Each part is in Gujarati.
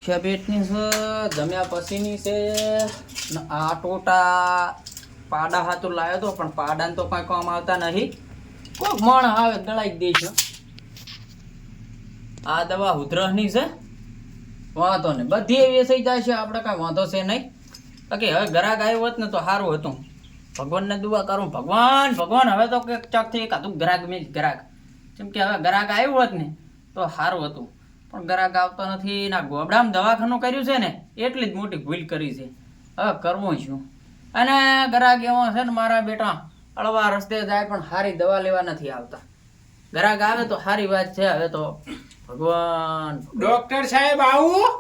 છે પેટની છે જમ્યા પછીની છે ને આ ટોટા પાડા હાથું લાવ્યો તો પણ પાડાને તો કઈ કામ આવતા નહીં. કોક મણ આવે ગળાઈ દઈશ. આ દવા ઉધરસની છે, વાંધો નહીં બધી એવી વેચાઈ જાય છે, આપણે કાંઈ વાંધો છે નહીં. બાકી હવે ગ્રાહક આવ્યો હોત ને તો સારું હતું. ભગવાનને દુઆ કરું, ભગવાન હવે તો કંઈક ચોકથી એકાદું ગ્રાહક ગ્રાહક, જેમ કે હવે ગ્રાહક આવ્યું હોત ને તો સારું હતું, પણ ગ્રાહક આવતો નથી. ના ગોબડામાં દવાખાનું કર્યું છે ને એટલી જ મોટી ભૂલ કરી છે. હવે કરવું શું? અને ગ્રાહક એવો છે ને મારા બેટા અળવા રસ્તે જાય પણ સારી દવા લેવા નથી આવતા. ગ્રાહક આવે તો સારી વાત છે. હવે તો ભગવાન ડોક્ટર સાહેબ આવું?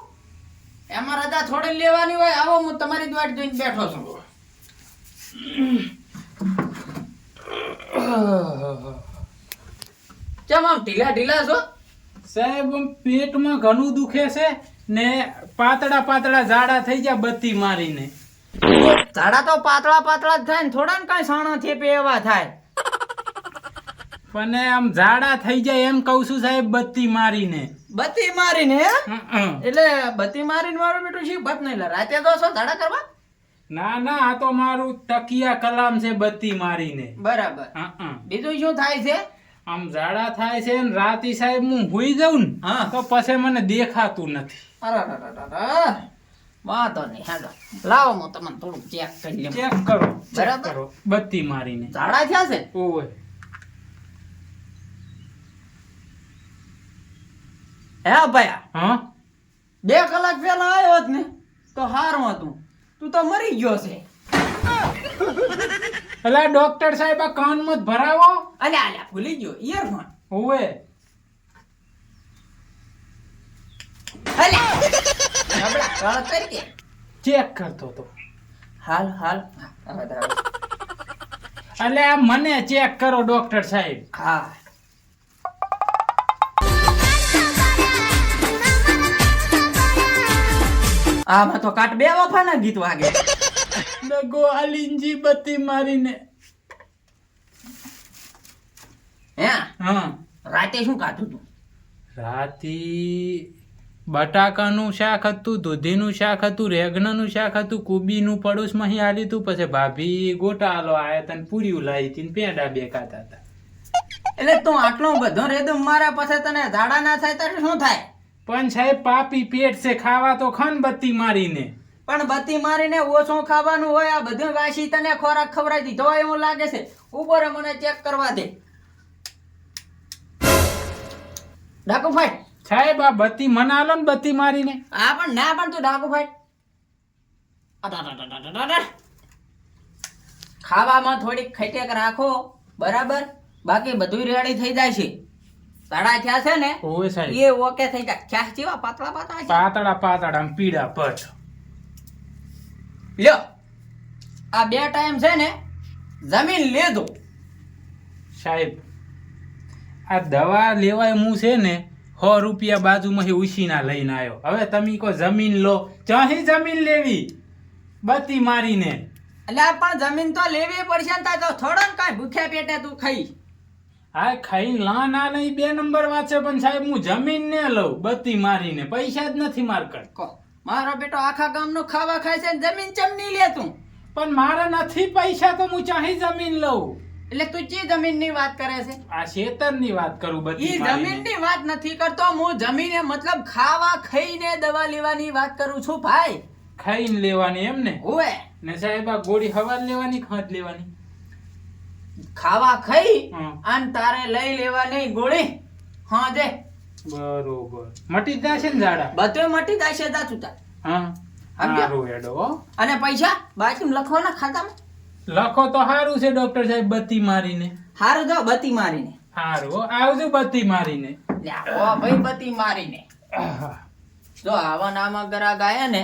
એમાં રજા થોડી લેવાની હોય. આવો, હું તમારી જ વાટ જોઈને બેઠો છું. ચમ આમ ઢીલા ઢીલા છો? સાહેબ પેટમાં ઘણું દુખે છે ને પાતળા પાતળા ઝાડા થઈ ગયા બત્તી મારીને. ઝાડા તો પાતળા પાતળા જ થાય ને, થોડા ને કઈ સાણા થેપે એવા થાય. પણ આમ ઝાડા થઈ જાય એમ કઉ છું સાહેબ, બત્તી મારીને. બત્તી મારીને હે? હં. એટલે બત્તી મારીને મારું બેટું શી બત નહીં લે, રાતે તો છો ઝાડા કરવા? ના ના, આ તો મારું તકિયા કલામ છે બત્તી મારીને. બરાબર. હં. બીજું શું થાય છે? આમ ઝાડા થાય છે ને રાતે સાહેબ હું હુઈ જાઉં ને હા. તો પછી મને દેખાતું નથી. અરે વાંધો નહીં, હેડો લાવો હું તમને થોડુંક ચેક કરી લઉં. ચેક કરો, ચેક બરાબર. કરો બત્તી મારીને. ઝાડા થયા છે? ઓય હે ભયા, હા 2 કલાક પહેલા આવ્યો હોત ને તો સારું હતું. તું તો મરી ગયો છે. અલા ડોક્ટર સાહેબ આ કાનમાં જ ભરાવો. અલ્યા અલ્યા ભૂલી ગયો ઇયરફોન. ઓવે અલ્યા નબળા કાળ તરીકે ચેક કરતો તો. હાલ હાલ હવે તારે. અલે આ મને ચેક કરો ડોક્ટર સાહેબ. હા આમાં તો કાટ 2 વફાના ગીત વાગે. દગો આલીનજી બત્તી મારીને. હે હા રાતે શું ખાધું તું? રાતી બટાકાનું શાક હતું, દૂધીનું શાક હતું, રેગણાનું શાક હતું, કુબીનું પડોશમાં અહીં આલી હતું, પછી ભાભી ગોટાલો આયા હતા ને પૂરીઓ લાવી હતી ને પેંડા 2 ખાતા હતા. એટલે તું આટલો બધો રેદમ મારા પછી તને ઝાડા ના થાય ત્યારે શું થાય? પણ સાહેબ પાપી પેટ છે, ખાવા તો ખાન બત્તી મારીને. પણ બત્તી મારીને ઓછું ખાવાનું હોય. આ બધું વાસી તને ખોરાક ખવડાવી દીધો હોય એવું લાગે છે. ઉપર મને ચેક કરવા દે. ડાકુ ફાઈટ. સાહેબ આ બત્તી મને આલો ને બત્તી મારીને. આ પણ ના પણ તું ડાકુ ફાઈટ. ખાવામાં થોડીક ખટેક રાખો, બરાબર? બાકી બધું રેડી થઈ જાય છે. ઝાડા થયા છે ને ઓય સાહેબ એ ઓકે થઈ જાય. ક્યાં જેવા પાતળા પાતળા છે? પાતળા પાતળા આમ પીળા પટ. લ્યો આ 2 ટાઈમ છે ને જમીન લેજો. સાહેબ આ દવા લેવાય હું છે ને 100 રૂપિયા બાજુમાંથી ઉછીના લઈને આવ્યો. હવે તમે કો જમીન લો, ચાહી જમીન લેવી બત્તી મારીને. એટલે આ પણ જમીન તો લેવી પડશે ને. તો થોડો ને કાંઈ ભૂખ્યા પેટે તું ખાઈ. હા ખાઈ લા ના નહીં 2 નંબર વાત છે, પણ સાહેબ હું જમીન ને લઉં બત્તી મારીને. પૈસા જ નથી મારકડ. કહો મારો બેટો આખા ગામનું ખાવા ખાય છે ને જમીન ચમ નહીં લે તું? પણ મારે નથી પૈસા તો હું ચાહી જમીન લઉં. એટલે તું ચી જમીનની વાત કરે છે? આ શેતરની વાત કરું બત્તી ઈ મારીને. જમીનની વાત નથી કરતો હું. જમીને મતલબ ખાવા ખાઈને દવા લેવાની વાત કરું છું ભાઈ. ખાઈને લેવાની એમ ને? ઓવે ને સાહેબ આ ગોળી હવાર લેવાની ખાંડ લેવાની? ખાવા ખાઈ હમ. અને તારે લઈ લેવાની ગોળી. હા દે બરોબર મટી જશે ને ઝાડા? બધું મટી જાય છે દાચું તાર. હા સમજ્યો? સારું હેડો હો. અને પૈસા બાજુમાં લખવાના ખાતામાં. લખો તો સારું છે ડોક્ટર સાહેબ બત્તી મારીને. હારું જો બત્તી મારીને. સારું હો, આવજો બત્તી મારીને. લ્યા, ઓ ભાઈ બત્તી મારીને. આહા. જો આવા નામાં ગ્રાહક આયા ને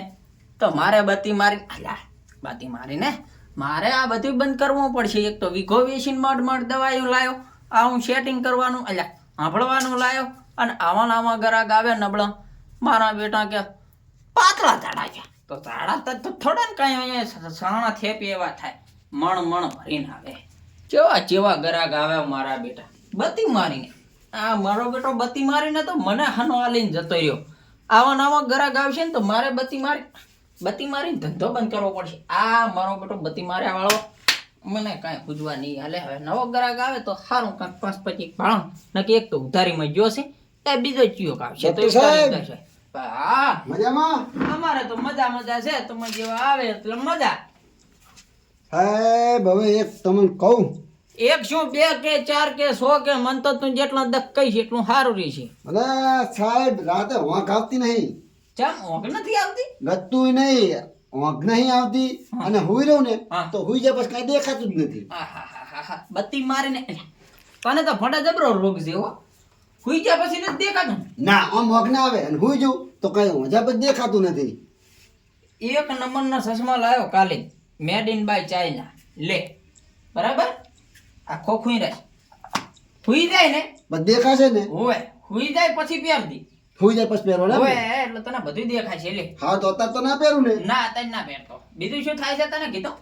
તો મારે બત્તી મારી અલ્યા બત્તી મારીને મારે આ બધું બંધ કરવું પડશે. એક તો વીઘો વેચીને મડ દવાઈઓ લાયો, આ હું સેટિંગ કરવાનું અલ્યા સાંભળવાનું લાયો. અને આવા નામાં ગ્રાહક આવે નબળા મારા બેટા કે પાતળા ઝાડા છે તો ઝાડા તો થોડા ને કઈ અહીંયા સાણા થેપી એવા થાય. મણ ભરીને આવે. જેવા ગ્રાહક આવે મારા બેટા બત્તી મારીને. આ મારો બેટો બત્તી મારીને તો મને હનો આલીને જતો રહ્યો. આવા નવા ગ્રાહક આવશે ને તો મારે બત્તી મારીને ધંધો બંધ કરવો પડશે. આ મારો બેટો બત્તી માર્યા વાળો મને કાંઈ પૂજવા નહીં હાલે. હવે નવો ગ્રાહક આવે તો સારું કાંઈક 5-25 ભાણો નક્કી એક તો ઉધારીમાં ગયો છે એ બીજો ચિયોક આવશે તો ડોક્ટર સાહેબ. ઉધારી જશે. હા મજામાં અમારે તો મજા છે. તમે જેવા આવે એટલે મજા. સાહેબ હવે એક તમને કહું એક શું 2 કે 4 કે 100 કે મન તો તું જેટલા દક કહીશ એટલું સારું રહેશે. અને સાહેબ રાતે વાંક આવતી નહીં, ચમ ઊંઘ નથી આવતી? ગતું નહીં, વાંક નહીં આવતી. અને હુઈ રહું ને હા. તો હુઈ જાય પછી કઈ દેખાતું જ નથી. આહાહાહા. બત્તી મારીને તને તો ફટા જબરો રોગ છે હો. હુઈ ગયા પછી નથી દેખાતું. ના આમ વાંક ના આવે અને હુઈ જવું તો કઈ મજા પછી દેખાતું નથી. એક નંબરના ચશ્મા લાવ્યો કાલે મેડ ઇન બાય ચાઇના. લે બરાબર આ ખોખુઈ રહે હુઈ જાય ને બસ દેખાશે ને, હોવે હુઈ જાય પછી પહેરતી હુઈ જાય પછી પહેરવાના હોવે ને. એટલે તને બધું દેખાય છે. લે હા તો અત્યારે તો ના પહેરું ને, ના તને ના પહેરતો. બીજું શું થાય છે તને કીધું?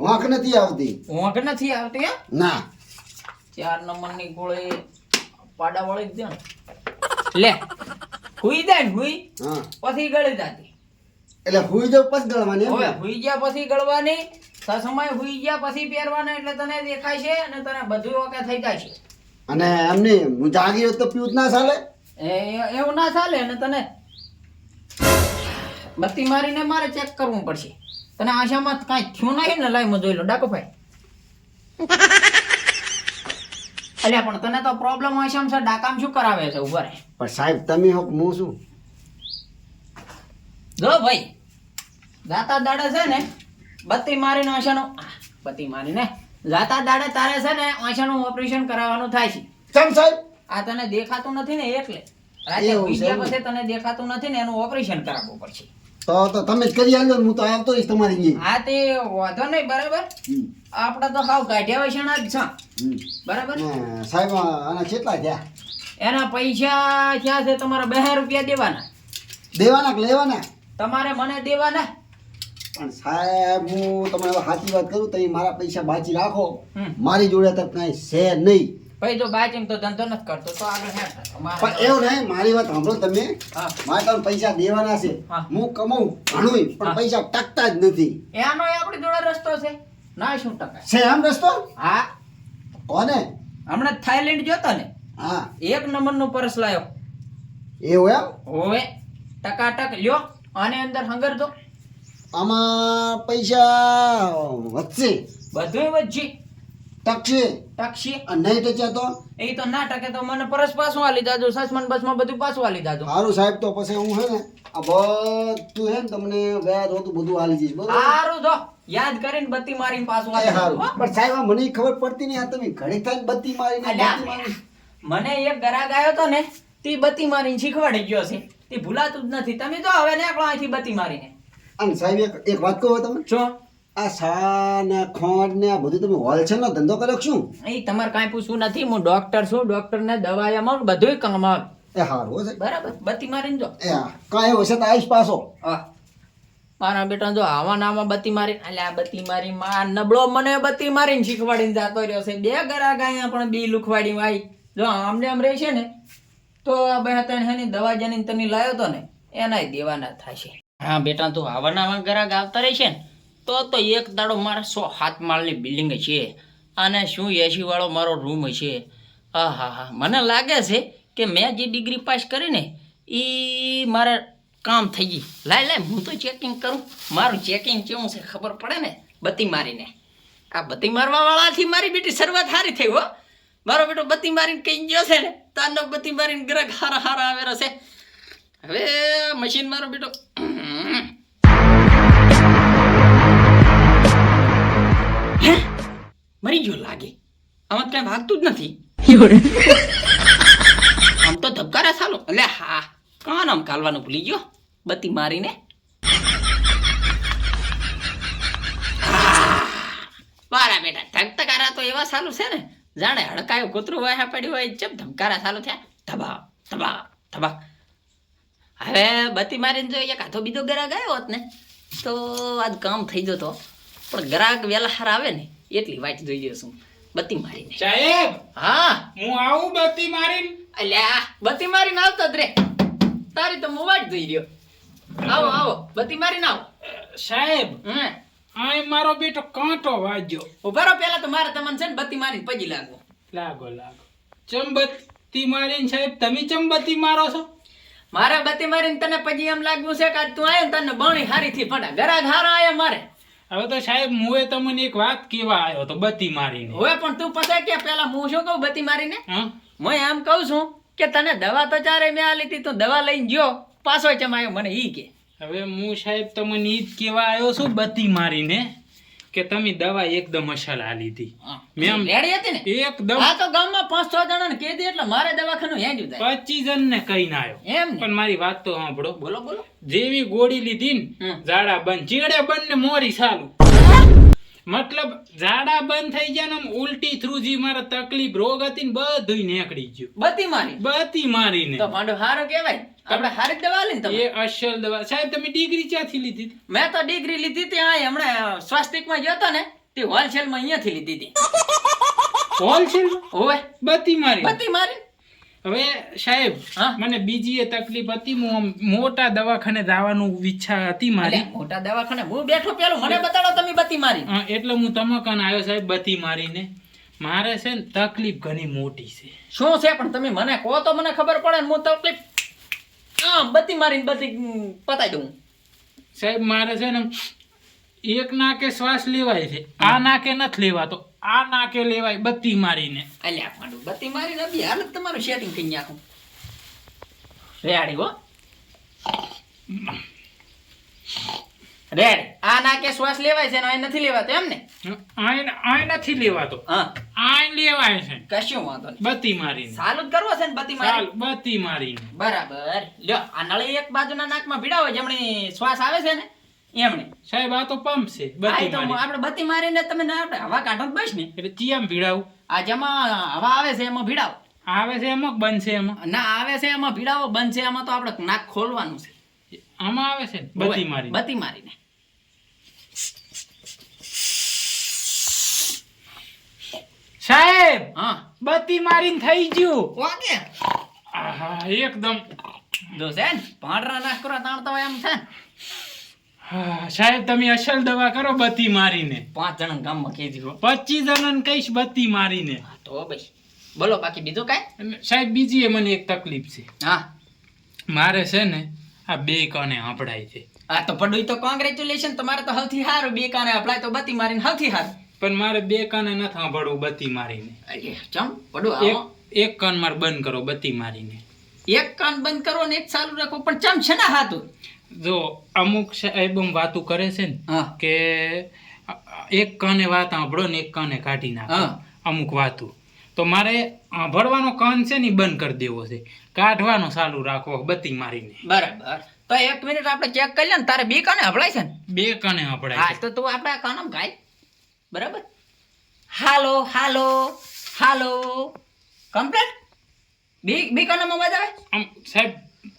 વાંક નથી આવતી. ઊંઘ નથી આવતી હે? ના 4 નંબરની ગોળી પાડા વળી દે ને. લે હુઈ જાય ને હુઈ હા પછી ગળી જાતી. એટલે હુઈ જાવ પછી ગળવાની એમ હવે ને? હુઈ ગયા પછી ગળવાની. સમય હુઈ ગયા પછી પહેરવાના એટલે તને દેખાય છે અને તને બધું ઓકે થઈ જાય છે. અને એમને હું જાગી રહ્યો તો પીવું જ ના ચાલે. એવું ના ચાલે અને તને બત્તી મારીને મારે ચેક કરવું પડશે. તને આશામાં કાંઈ થયું નહીં ને? લાઈ જોઈ લો ડાકો ભાઈ. અલ્યા પણ તને તો પ્રોબ્લેમ આશામાં છે. ડાકામ શું કરાવે છે? ઉભા રહે. પણ સાહેબ તમે હોક હું શું જો ભાઈ જાતા દાડે છે ને બત્તી મારીને આશાનું બત્તી મારીને જાતા દાડે તારે છે ને આશાનું ઓપરેશન કરાવવાનું થાય છે. કેમ સાહેબ? આ તને દેખાતું નથી ને એટલે રાતે એવું હુઈ છે ગયા એમ? પછી તને દેખાતું નથી ને એનું ઓપરેશન કરાવવું પડશે. તો તમે જ કરી આલો ને, હું તો આવતો રહીશ તમારી અહીં. હા તે વાંધો નહીં બરાબર. હમ. આપણે તો હાવ કાઢ્યા વૈશાના જ છે હમ. બરાબર. ને સાહેબ આના કેટલા થયા? એના પૈસા થયા છે તમારા 2000 રૂપિયા દેવાના. દેવાના કે લેવાના? તમારે મને દેવાના. પણ સાહેબ હું તમને હવે સાચી વાત કરું, તમે મારા પૈસા બાજી રાખો. હમ. મારી જોડે તો કઈ છે નહીં. ભાઈ જો બાચીમ તો ધંધો નથી કરતો તો આગળ હેડ પણ તમારે. એવું નહીં, મારી વાત સાંભળો તમે. હા મારે તમને પૈસા દેવાના છે. હા. હું કમાઉં ઘણું પણ હા. પૈસા ટકતા જ નથી. એનો આપણી જોડે રસ્તો છે. ના શું ટકા? છે આમ રસ્તો? હા કોને? હમણાં થાઈલેન્ડ જોતો ને હા 1 નંબરનું પર્સ લાયો. એવું એમ? હોવે ટકાટક લ્યો આને અંદર હંગર દો. આમાં પૈસા વધશે, બધુંય વચ્ચે ટકશે ટકશે. અને નહીં ટચ્યા તો એ તો ના ટકે તો મને પરસ પાછું આલી દાજો. સસમન બસમાં બધું પાછું આલી દાજો. સારું સાહેબ. તો પછી હું હે ને આ બધું હે ને તમને વ્યાજ હોતું બધું આલી જઈશ, બરોબર? સારું જો યાદ કરીને બત્તી મારીને પાછું એ આલી સારું. દાજો, હો. પણ સાહેબ આ મને ખબર પડતી નહીં, આ તમે ઘડીક થઈને બત્તી મારીને અલ્યા, બત્તી મારીને. મને એક ગ્રાહક આવ્યો તો ને તે બત્તી મારીને શીખવાડી ગયો છે. તે ભૂલાતું જ નથી. તમે જો હવે નીકળો અહીંથી બત્તી મારીને. અને સાહેબ એક વાત કહું તમે, શું આ સા ને ખોંડ ને આ બધું તમે હોલસેલ નો ધંધો કર્યો કે શું? એ તમારે કાંઈ પૂછવું નથી. હું ડોક્ટર છું. ડોક્ટરને દવા મળે બધુંય કામ આવે. એ સારું હો સાહેબ. બરાબર બત્તી મારીને જો. એ હા કાંઈ એવું હશે તો આવીશ પાછો. હા મારા બેટા જો આવા નામાં બત્તી મારી એટલે આ બત્તી મારી માં નબળો મને બત્તી મારીને શીખવાડીને જતો રહ્યો છે. 2 ગ્રાહક અહીંયા પણ બી લુખવાડી આવી. જો આમને આમ રહેશે ને તો આ 2-3 દવા જેની તને લાવ્યો તો ને એનાય દેવાના થશે. હા બેટા તું આવા નાવા ગ્રાહક આવતા રહેશે ને તો એક દાડો મારા 107 માળની બિલ્ડિંગ છે અને શું 80 વાળો મારો રૂમ છે. હા હા હા મને લાગે છે કે મેં જે ડિગ્રી પાસ કરી ને એ મારે કામ થઈ ગઈ. લાય હું તો ચેકિંગ કરું. મારું ચેકિંગ કેવું છે ખબર પડે ને બત્તી મારીને. આ બત્તી મારવા વાળાથી મારી બેટી શરૂઆત સારી થઈ હો. મારો બેટો બત્તી મારીને કઈ ગયો છે ને તારનો બત્તી મારીને ગ્રાહક હારા આવેલો છે. હવે મશીન મારો બેટો હે મરી ગયો લાગે. આમાં કઈ ભાગતું જ નથી. આમ તો ધબકારા ચાલો. એટલે હા કાન આમ કાલવાનું ભૂલી ગયો બત્તી મારીને. મારા બેટા ધબકારા તો એવા ચાલુ છે ને જાણે હડકાયું કૂતરું વાયા પડ્યું હોય ચપ ધબકારા ચાલુ થયા. ધબા ધબા ધબા. હવે બત્તી મારીને જો એક હાથો બીજો ગ્રાહક આવ્યો હોત ને તો આજ કામ થઈ જતો. પણ ગ્રાહક વેલા હાર આવે ને એટલી વાટ જોઈ જશું બત્તી મારીને. સાહેબ હા હું આવું બત્તી મારીને. અલ્યા બત્તી મારીને આવતો જ રે. તારી તો મોવાજ થઈ રહ્યો. આવો આવો બત્તી મારીને આવો. સાહેબ હમ આય મારો બેટો કાંટો વાગ્યો. ઉભા રહો પેલા તો મારે તમને છે ને બત્તી મારીને પછી લાગવો. લાગો ચંબત્તી મારીને સાહેબ તમે ચંબત્તી મારો છો? મારે બત્તી મારીને તને પછી એમ લાગ્યું છે કે આજ તું આયો ને તને બણી હારી થી ફટા ગરાગ હારા આયા મારે. હવે તો સાહેબ મુએ તમને એક વાત કેવા આવ્યો તો બત્તી મારીને. હવે પણ તું પછી કે પેલા હું શું કહું બત્તી મારીને હા હું એમ કહું છું કે તને દવા તો ચારે મેં આલી હતી તું દવા લઈને ગયો પાછો ચમાયો મને ઈ કે. હવે હું સાહેબ તમને ઈ જ કેવા આવ્યો છું બત્તી મારીને કે તમે દવા એકદમ અસલ આલી હતી. મેં આમ રેડી હતી ને એકદમ આ તો ગામમાં 5-6 જણાને કહી દે એટલે મારે દવાખાનું હેંજ્યું થાય 25 જણને કહીને આવ્યો. એમ ને પણ મારી વાત તો સાંભળો. બોલો બોલો. જેવી ગોળી લીધી ને હમ. ઝાડા બંધ ચીડે બંધ ને મોરી ચાલુ. મતલબ ઝાડા બંધ થઈ ગયા ને આમ ઉલટી થ્રુ જી મારા તકલીફ રોગ હતી ને બધું નીકળી ગયું બત્તી મારી બત્તી મારીને. તો પાંડુ હારો કહેવાય આપણે હારી જ દવા લઈને તમે. એ અસલ દવા. સાહેબ તમે ડિગ્રી ક્યાંથી લીધી હતી? મેં તો ડિગ્રી લીધી હતી આ હમણાં સ્વાસ્તિકમાં ગયો તો ને તે હોલસેલમાં અહીંયાથી લીધી હતી. હોલસેલ ઓવે બત્તી મારી. બત્તી મારી. હવે સાહેબ હા? મને બીજી એ તકલીફ હતી હું આમ મોટા દવાખાને જવાનું ઈચ્છા હતી મારી. અલ્યા, મોટા દવાખાને હું બેઠો પેલું મને બતાડો તમે બત્તી મારી. હા, એટલે હું તમકન આવ્યો સાહેબ બત્તી મારીને. મારે છે ને તકલીફ ઘણી મોટી છે. શું છે પણ તમે મને કહો તો મને ખબર પડે ને હું તકલીફ બત્તી મારીને બત્તી પતાઈ દઉં. સાહેબ મારે છે ને એક નાકે શ્વાસ લેવાય છે આ નાકે નથી લેવાતો આ નાકે લેવાય બત્તી મારીને. અલ્યા પાંડુ બત્તી મારીને અભી હાલ જ તમારું સેટિંગ કરી નાખું. રેડી હો રેડી. આ નાકે શ્વાસ લેવાય છે ને આ નથી લેવાતો એમ ને? આ નથી લેવાતો હા આ લેવાય છે કશું વાંધો નહીં. બત્તી મારીને. ચાલુ જ કરવો છે ને બત્તી ચાલ મારી. બત્તી મારીને. બરાબર લ્યો આ નળી એક બાજુના નાકમાં ભીડાવો જમણી શ્વાસ આવે છે ને એમણે. સાહેબ આ તો પંપ છે બત્તી તો મારી. આપણે બત્તી મારીને તમે ના આપણે હવા કાઢો તો બસ ને. એટલે ચિયામ ભીડાવું આ જેમાં હવા આવે છે એમાં ભીડાવો. આવે છે એમાં બંધ છે એમાં ના આવે છે એમાં ભીડાવો બંધ છે એમાં તો આપણે નાક ખોલવાનું છે. આમાં આવે છે ને બત્તી મારી. બત્તી મારીને સાહેબ હા બત્તી મારીને થઈ ગયું. વાગે આહા એકદમ. જો છે ને પાંડરા નાક કરો તાણ તો એમ છે ને. હા, સાહેબ તમે અસલ દવા કરો બત્તી મારીને. 5 જણા ગામમાં કીધી હો. 25 જણાને કહીશ બત્તી મારીને. તો બસ બોલો બાકી બીજું કાંઈ? અને સાહેબ બીજી એ મને એક તકલીફ છે. હા મારે છે ને આ બે કાને આપડાય છે. આ તો પડું તો કોંગ્રેચ્યુલેશન તમારે તો સૌથી સારું બે કાને અપ્લાય તો બત્તી મારીને સૌથી સારું. પણ મારે બે કાને નથી સાંભળવું બત્તી મારીને. ચમ પડું એક કાન મારે બંધ કરો બત્તી મારીને. એક કાન બંધ કરો ને એક ચાલુ રાખો પણ ચમ છે ને હાથું. જો અમુક સાહેબ વાતું કરે છે ને હા કે એક કાને વાત સાંભળો ને એક કાને કાઢી નાખો. હા. અમુક વાતું તો મારે સાંભળવાનો કાન છે ને ઈ બંધ કરી દેવો છે કાઢવાનો ચાલુ રાખવો બત્તી મારીને. બરાબર તો 1 મિનિટ આપણે ચેક કરી લે ને તારે બે કાને હભળાય છે ને? બે કાને આપડાય હા છે. તો તું આપણે કાનમ ગાય બરાબર. હાલો હાલો હાલો કમ્પ્લીટ બે કાનમાં અવાજ આવે. આમ સાહેબ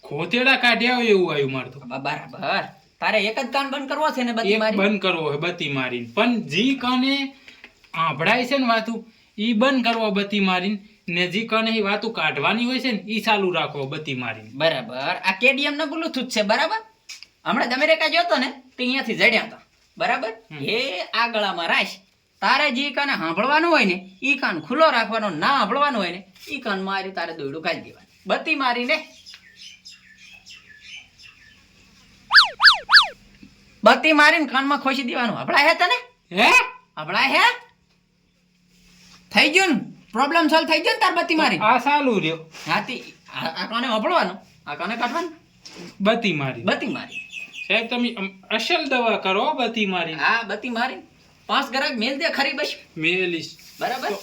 ખોતેડા કાઢ્યા હોય એવું આવ્યું મારે તો. બરાબર તારે એક જ કાન બંધ કરવો છે ને બત્તી એક મારી. બંધ કરવો હોય બત્તી મારીને પણ જી કાને સાંભળાય છે ને વાતું ઈ બંધ કરવો બત્તી મારીને ને જી કાને ઈ વાતું કાઢવાની હોય છે ને ઈ ચાલુ રાખવો બત્તી મારીને. બરાબર આ કેડીએમ નો બ્લૂટૂથ છે બરાબર. હમણાં અમેરિકા ગયો તો ને તો અહીંયાથી જડ્યા હતા બરાબર. એ આ ગળામાં રાખ તારે જે કાને સાંભળવાનું હોય ને ઈ કાન ખુલ્લો રાખવાનો ના સાંભળવાનું હોય ને ઈ કાન મારી તારે દોયડું કાઢી દેવાનું બત્તી મારીને. બત્તી મારીને કાનમાં ખોસી દેવાનું. હભળાય હે તને? હે હભળાય હે? થઈ ગયું ને પ્રોબ્લેમ સોલ્વ થઈ ગયો ને તાર બત્તી મારી. આ ચાલુ રહ્યો હાથી આ કાને હભળવાનું આ કાને કાઢવાનું બત્તી મારી. બત્તી મારી. સાહેબ તમે આમ અસલ દવા કરો હો બત્તી મારી. હા બત્તી મારી 5 ગ્રાહક મેલ દે ખરી બસ મેલીશ બરાબર.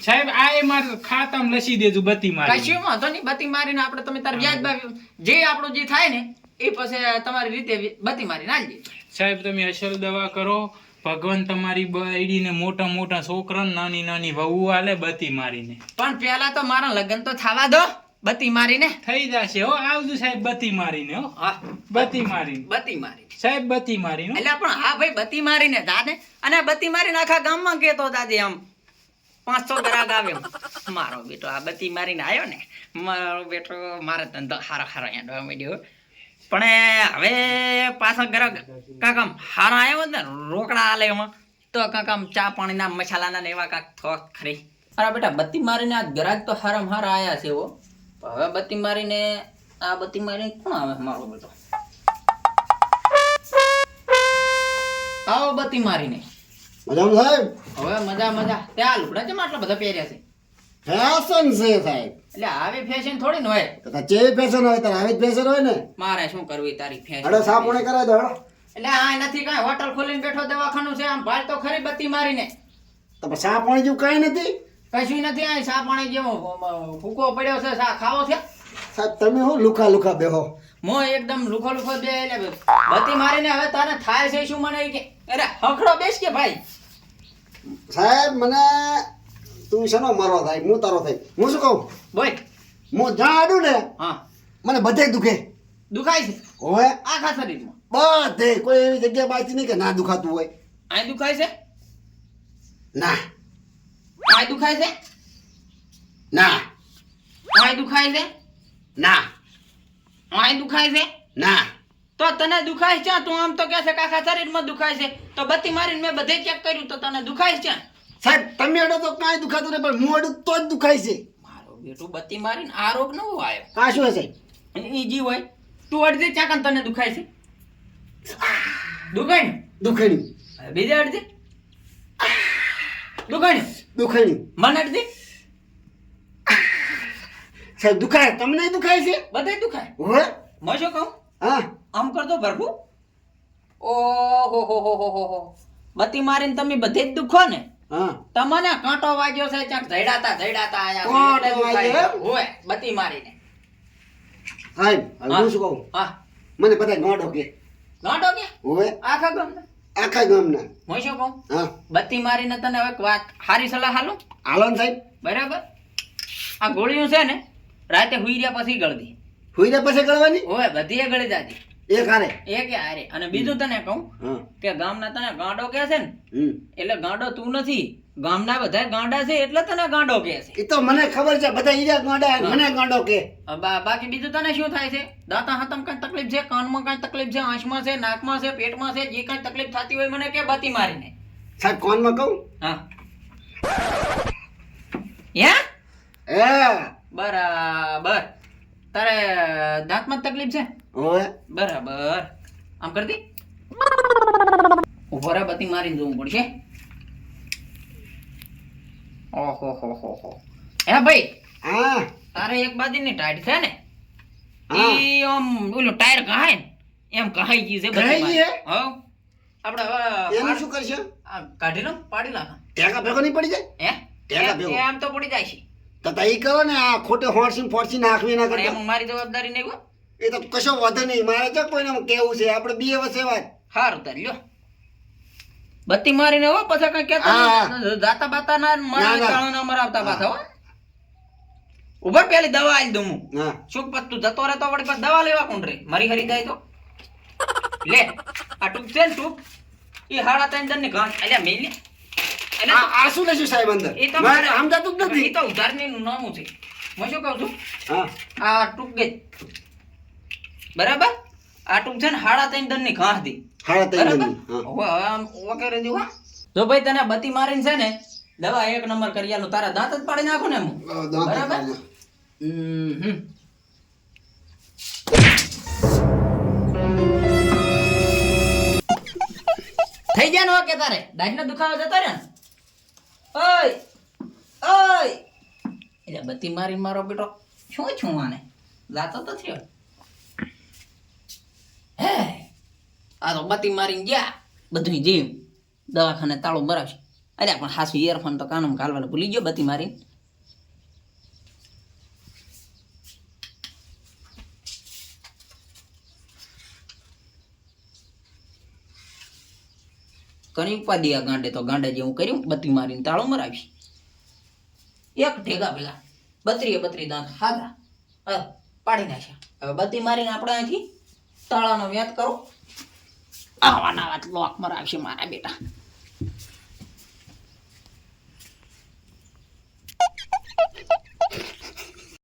સાહેબ આ એ મારે ખાતામાં લસી દેજો બત્તી મારી. કશું વાંધો નહીં બત્તી મારીને આપણે તમે તાર વ્યાજ જે આપણું જે થાય ને એ પછી તમારી રીતે બત્તી મારીને આલજે. સાહેબ તમે અસલ દવા કરો ભગવાન તમારી બૈડીને મોટા મોટા છોકરા નાની નાની વહુ આલે બત્તી મારીને. પણ પહેલા તો મારા લગ્ન તો થવા દો બત્તી મારીને. થઈ જશે હો આવજો સાહેબ બત્તી મારીને હો. હા બત્તી મારીને બત્તી મારી સાહેબ બત્તી મારીને હો. એટલે પણ હા ભાઈ બત્તી મારીને દાદે અને બત્તી મારીને આખા ગામમાં કેતો દાદે આમ 500 ગ્રાહક આવે એમ. મારો બેટો આ બત્તી મારીને આવ્યો ને, મારો બેટો મારે ધંધો હારો હેડવા માંડ્યો. પણ હવે પાછા ગ્રાહક કાંક આમ હારા આવ્યો ને રોકડા આલે એમાં તો કાંક આમ ચા પાણીના મસાલાના ને એવા કાંક થોક ખરી. અરે બેટા બત્તી મારીને આ ગ્રાહક તો હારામાં હારા આયા છે એવો. હવે બત્તી મારીને આ બત્તી મારીને કોણ આવે મારો બેટો? આવો બત્તી મારીને. મજામાં સાહેબ? હવે મજા ત્યાં લુગડા કેમ આટલા બધા પહેર્યા છે? ફેશન છે સાહેબ. એટલે આવી ફેશન થોડી ને હોય. તો ચેવી ફેશન હોય તારે આવી જ ફેશન હોય ને. મારે શું કરવી તારી ફેશન? હડો સાપોણે કરાવી દો હડો. એટલે આ નથી કાંઈ હોટલ ખોલીને બેઠો દવાખાનું છે આમ ભાલ તો ખરી બત્તી મારીને. તો પણ સાપોણે જેવું કઈ નથી કશું નથી આ ચા પાણી જેવો ફૂકો પડ્યો છે ચા ખાવો છે? સાહેબ. તમે હું લુખા લુખા બેહો. મો એકદમ લુખો બે એટલે બત્તી મારીને હવે તારે થાય છે શું મને કે અરે હખડો બેસ કે ભાઈ. સાહેબ મને તું શેનો મારવા થાય હું તારો થાય. હું શું કહું બોલ. હું જ્યાં આડું ને હા મને બધે દુખે. દુખાય છે હવે આખા શરીરમાં? બધે કોઈ એવી જગ્યા બાકી નહીં કે ના દુખાતું હોય. આ દુખાય છે? ના આ દુખાય છે? ના આ દુખાય છે? ના આ દુખાય છે? ના. તો તને દુખાય છે? તું આમ તો કહે છે કે આખા શરીરમાં દુખાય છે, તો બત્તી મારીને મેં બધે ચેક કર્યું તો તને દુખાય છે? સાહેબ તમે અડો તો કાંઈ દુખાતું નહીં પણ હું અડું તો જ દુખાય છે. મારો બેટું બત્તી મારીને આ રોગ નવો આવ્યો. આ શું હશે? ઈજી હોય. તું અડધી ચાકન તને દુખાય છે? દુખાય ને? દુખાણી બીજા અડધી દુખાય ને? દુખાણી મને અડધી સાહેબ દુખાય તમને દુખાય છે? બધે દુખાય. હવે મેં શું કહું? હા આમ કરતો ભરભું. ઓહો બત્તી મારીને તમે બધે જ દુખો ને? હા તમને કાંટો વાગ્યો છે ક્યાંક જઈડાતા આયા છે કાંટો એટલે દુખાય. વાગ્યો? હોય બત્તી મારીને. સાહેબ હવે હું શું કહું હા મને બધા ગાંડો કે ગાંઠો કે હવે આખા ગામને. આખા ગામના. હું શું કહું? હા બત્તી મારીને તને હવે એક વાત સારી સલાહ હાલું. હાલો ને સાહેબ. બરાબર? આ ગોળીઓ છે ને રાતે હુઈ રહ્યા પછી ગળદી. હુઈને પછી કરવાની હોય બધી એ ગળી જાતી. એક હારે. એ કે હારે. અને બીજું તને કહું હા કે ગામના તને ગાંડો કહે છે ને, એટલે ગાંડો તું નથી, ગામના બધા ગાંડા છે એટલે તને ગાંડો કહે છે. એ તો મને ખબર છે બધા ઈજા ગાંડા મને ગાંડો કે. બાકી બીજું તને શું થાય છે? દાંતા હાથમ કઈ તકલીફ છે, કાનમાં કઈ તકલીફ છે, આંખમાં છે, નાકમાં છે, પેટમાં છે, જે કઈ તકલીફ થતી હોય મને કે બત્તી મારીને. સાહેબ કોનમાં કહું? હા યા એ બરાબર. તારે દાંતમાં જ તકલીફ છે? ઓય બરાબર. આમ કરતી ઉભો રહે, બત્તી મારીને જોવું પડશે. ઓહો હે ભાઈ, હા તારે એક બાજુની ટાઈટ છે ને હા. ઈ આમ ઓલું ટાયર કહાય ને એમ કહાઈ ગયું છે બત્તી કહાઈ ગઈ મારી. હઉ. આપણે એનું હવે શું કરશે? આ કાઢી લો, પાડી નાખો. ટેકા ભેગો નહીં પડી જાય? હે ટેકા ભેગો. એ આમ તો પડી જાય છે તો તઈ કરો ને આ ખોટે હોણસી ફોડસી નાખવી ના પણ કરતા. એમાં મારી જવાબદારી નહીં હો. એ તો કશો વધે નહીં મારે જો કોઈને કેવું છે આપણે બે વસે વાત. હારું તાર લ્યો બત્તી મારીને હો પછી કઈ કેતા હા. નહીં. જાતા બાતા ના મારા ના. કાળો ના મરાવતા પાછા હો. ઉભર પેલી દવા આલી દઉં હું. હા શું પત્તું જતો રહેતો વળી પાછું દવા લેવા કોણ રે? મારી હરી જાય તો લે આ ટૂંક છે ને ટૂંક એ હાડા ત્રણ દન ની ઘાસ અલ્યા મેલી. આ આ શું લેશું સાહેબ અંદર? એ તો મારે સમજાતું જ નથી. એ તો ઉધારની નું નામું છે. હું શું કહું છું, હા આ ટૂંક ગઈ બરાબર. આ ટૂંક છે ને હાડા ત્રણ દન ની ઘાસ દી હાડા ત્રણ બરાબર. જણની. હા. હવે આમ વગેરે જેવું હા. જો ભાઈ તને બત્તી મારીને છે ને દવા એક નંબર કરી આલું. તારા દાંત જ પાડી નાખું ને હું. દાંત જ બરાબર. પાડી. હમ. થઈ ગયા નો કે તારે દાઢ નો દુખાવો જતો રે ને? ઓય એટલે બત્તી મારી મારો બેટો શું છું આને જાતો તો થયો. હે આ તો બત્તી મારીને ગયા બધું જીવ દવાખાને તાળું મરાવશે. અરે પણ હાસુ ઇયરફોન તો કાનમાં ઘાલવાનું ભૂલી ગયો બત્તી મારીને. કરી ઉપાડી આ ગાંડે તો ગાંડે જેવું કર્યું બત્તી મારીને તાળું મરાવીશ. એક ઢેગા ભેગા 32 દાંત હાથા પાડી નાખ્યા. હવે બત્તી મારીને આપણે અહીંથી તાળાનો વ્યાત કરો. આવાના વાત લોક મરાવશે મારા બેટા.